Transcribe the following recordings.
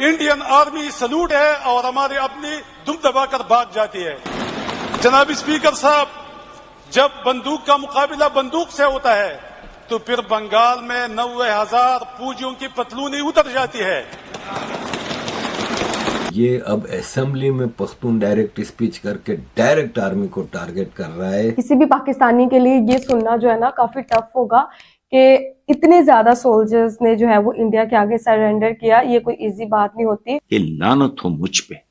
Indian army salute है और हमारी अपनी दुम दबाकर भाग जाती है। जनाब स्पीकर साहब, जब बंदूक का मुकाबला बंदूक से होता है तो फिर बंगाल में 90,000 फौजियों की पतलूनी उतर जाती है। ये अब असेंबली में पख्तून डायरेक्ट स्पीच करके डायरेक्ट आर्मी को टारगेट कर रहा है। किसी भी पाकिस्तानी के लिए ये सुनना जो है ना काफी टफ होगा कि इतने ज्यादा सोल्जर्स ने जो है वो इंडिया के आगे सरेंडर किया। ये कोई इजी बात नहीं होती। ये लानत हो मुझ पे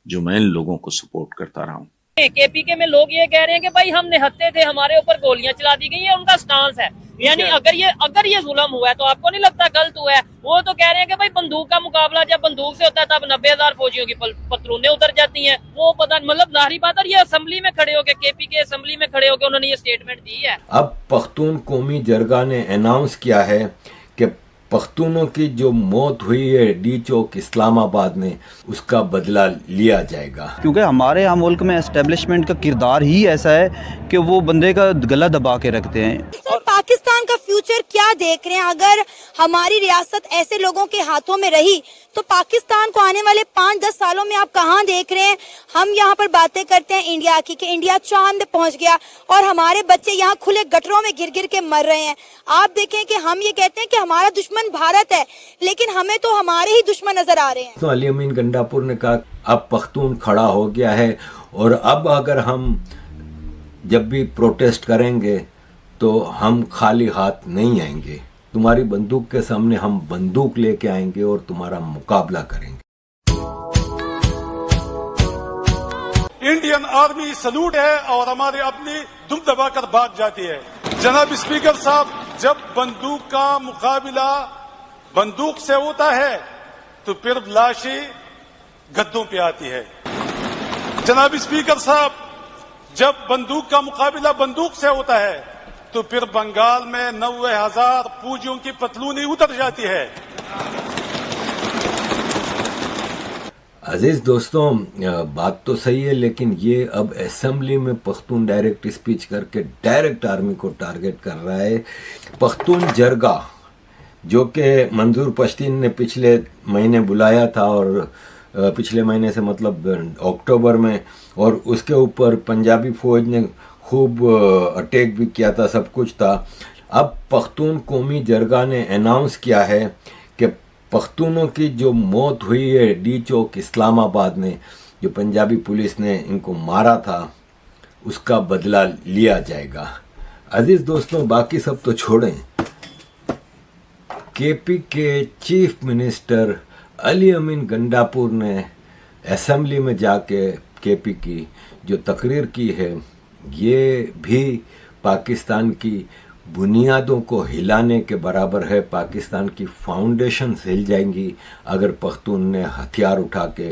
जो मैं इन लोगों को सपोर्ट करता रहा हूं। केपीके में लोग ये कह रहे हैं कि भाई हम निहत्ते थे, हमारे ऊपर गोलियां चला दी गई है, उनका स्टांस है। यानी अगर ये जुल्म हुआ है तो आपको नहीं लगता गलत हुआ है? वो तो कह रहे हैं कि भाई बंदूक का मुकाबला जब बंदूक से होता है तब 90,000 फौजियों की पतलूनें उतर जाती हैं। वो पता मतलब जाहिर बात है, ये असेंबली में खड़े होकर केपीके असेंबली में खड़े होकर उन्होंने ये स्टेटमेंट दी है। अब पख्तून कौमी जरगा ने अनाउंस किया है कि पख्तूनों की जो मौत हुई है डी चौक इस्लामाबाद में, उसका बदला लिया जाएगा। क्योंकि हमारे यहाँ मुल्क में एस्टेब्लिशमेंट का किरदार ही ऐसा है कि वो बंदे का गला दबा के रखते हैं। पाकिस्तान का फ्यूचर क्या देख रहे हैं? अगर हमारी रियासत ऐसे लोगों के हाथों में रही तो पाकिस्तान को आने वाले 5-10 सालों में आप कहाँ देख रहे हैं? हम यहाँ पर बातें करते हैं इंडिया की कि इंडिया चांद पहुँच गया और हमारे बच्चे यहाँ खुले गटरों में गिर गिर के मर रहे हैं। आप देखें कि हम ये कहते हैं कि हमारा दुश्मन भारत है, लेकिन हमें तो हमारे ही दुश्मन नजर आ रहे हैं। तो अली अमीन गंडापुर ने कहा अब पख्तून खड़ा हो गया है और अब अगर हम जब भी प्रोटेस्ट करेंगे तो हम खाली हाथ नहीं आएंगे। तुम्हारी बंदूक के सामने हम बंदूक लेके आएंगे और तुम्हारा मुकाबला करेंगे। इंडियन आर्मी सलूट है और हमारी अपनी दुम दबाकर भाग जाती है। जनाब स्पीकर साहब, जब बंदूक का मुकाबला बंदूक से होता है तो फिर लाशी गद्दों पे आती है। जनाब स्पीकर साहब, जब बंदूक का मुकाबला बंदूक से होता है तो फिर बंगाल में 90,000 फौजियों की पतलूनी उतर जाती है। अजीज दोस्तों, बात तो सही है, लेकिन ये अब असेंबली में पख्तून डायरेक्ट स्पीच करके डायरेक्ट आर्मी को टारगेट कर रहा है। पख्तून जरगा जो कि मंजूर पश्तीन ने पिछले महीने बुलाया था और पिछले महीने से मतलब अक्टूबर में, और उसके ऊपर पंजाबी फौज ने खूब अटैक भी किया था, सब कुछ था। अब पख्तून कौमी जरगा ने अनाउंस किया है कि पख्तूनों की जो मौत हुई है डी चौक इस्लामाबाद में, जो पंजाबी पुलिस ने इनको मारा था, उसका बदला लिया जाएगा। अजीज दोस्तों, बाकी सब तो छोड़ें, केपी के चीफ मिनिस्टर अली अमीन गंडापुर ने असेंबली में जाके केपी की जो तकरीर की है, ये भी पाकिस्तान की बुनियादों को हिलाने के बराबर है। पाकिस्तान की फाउंडेशन हिल जाएंगी अगर पख्तून ने हथियार उठा के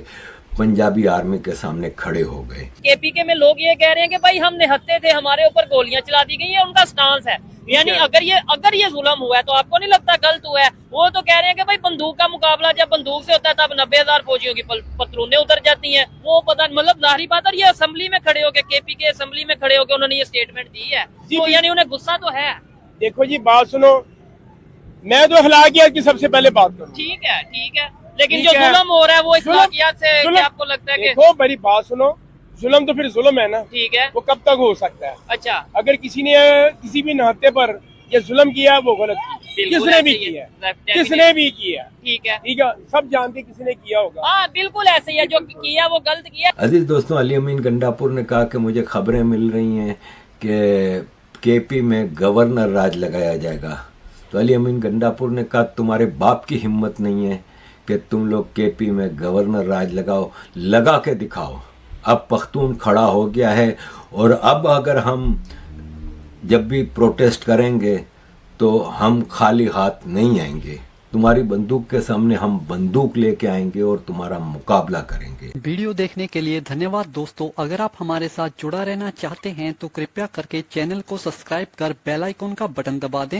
पंजाबी आर्मी के सामने खड़े हो गए। केपीके में लोग ये कह रहे हैं कि भाई हम निहत्ते थे, हमारे ऊपर गोलियां चला दी गई है, उनका स्टांस है। यानी अगर ये जुल्म हुआ है तो आपको नहीं लगता गलत हुआ है? वो तो कह रहे हैं कि भाई बंदूक का मुकाबला जब बंदूक से होता है तब 90,000 फौजियों की पतलूनें उतर जाती हैं। वो पता मतलब जाहिर बात है, ये असेंबली में खड़े होकर केपीके असेंबली में खड़े होकर उन्होंने ये स्टेटमेंट दी है। तो यानी उन्हें गुस्सा तो है। देखो जी, बात सुनो, मैं तो अखलाकियात की सबसे पहले बात करूं। ठीक है, लेकिन जो जुल्म हो रहा है वो अखलाकियात से क्या आपको लगता है? देखो मेरी बात सुनो, जुल्म तो फिर जुल्म है ना। ठीक है, वो कब तक हो सकता है? अच्छा, अगर किसी ने किसी भी नाते पर ये जुल्म किया वो गलत किया, किसने भी किया। ठीक है, सब जानते किसने किया होगा। हाँ बिल्कुल ऐसे ही है, जो किया वो गलत किया। अजीज दोस्तों, अली अमीन गंडापुर ने कहा कि मुझे खबरें मिल रही हैं कि केपी में गवर्नर राज लगाया जाएगा। तो अली अमीन गंडापुर ने कहा तुम्हारे बाप की हिम्मत नहीं है कि तुम लोग केपी में गवर्नर राज लगाओ, लगा के दिखाओ। अब पख्तून खड़ा हो गया है और अब अगर हम जब भी प्रोटेस्ट करेंगे तो हम खाली हाथ नहीं आएंगे। तुम्हारी बंदूक के सामने हम बंदूक लेके आएंगे और तुम्हारा मुकाबला करेंगे। वीडियो देखने के लिए धन्यवाद दोस्तों। अगर आप हमारे साथ जुड़ा रहना चाहते हैं तो कृपया करके चैनल को सब्सक्राइब कर बेल आइकन का बटन दबा दें।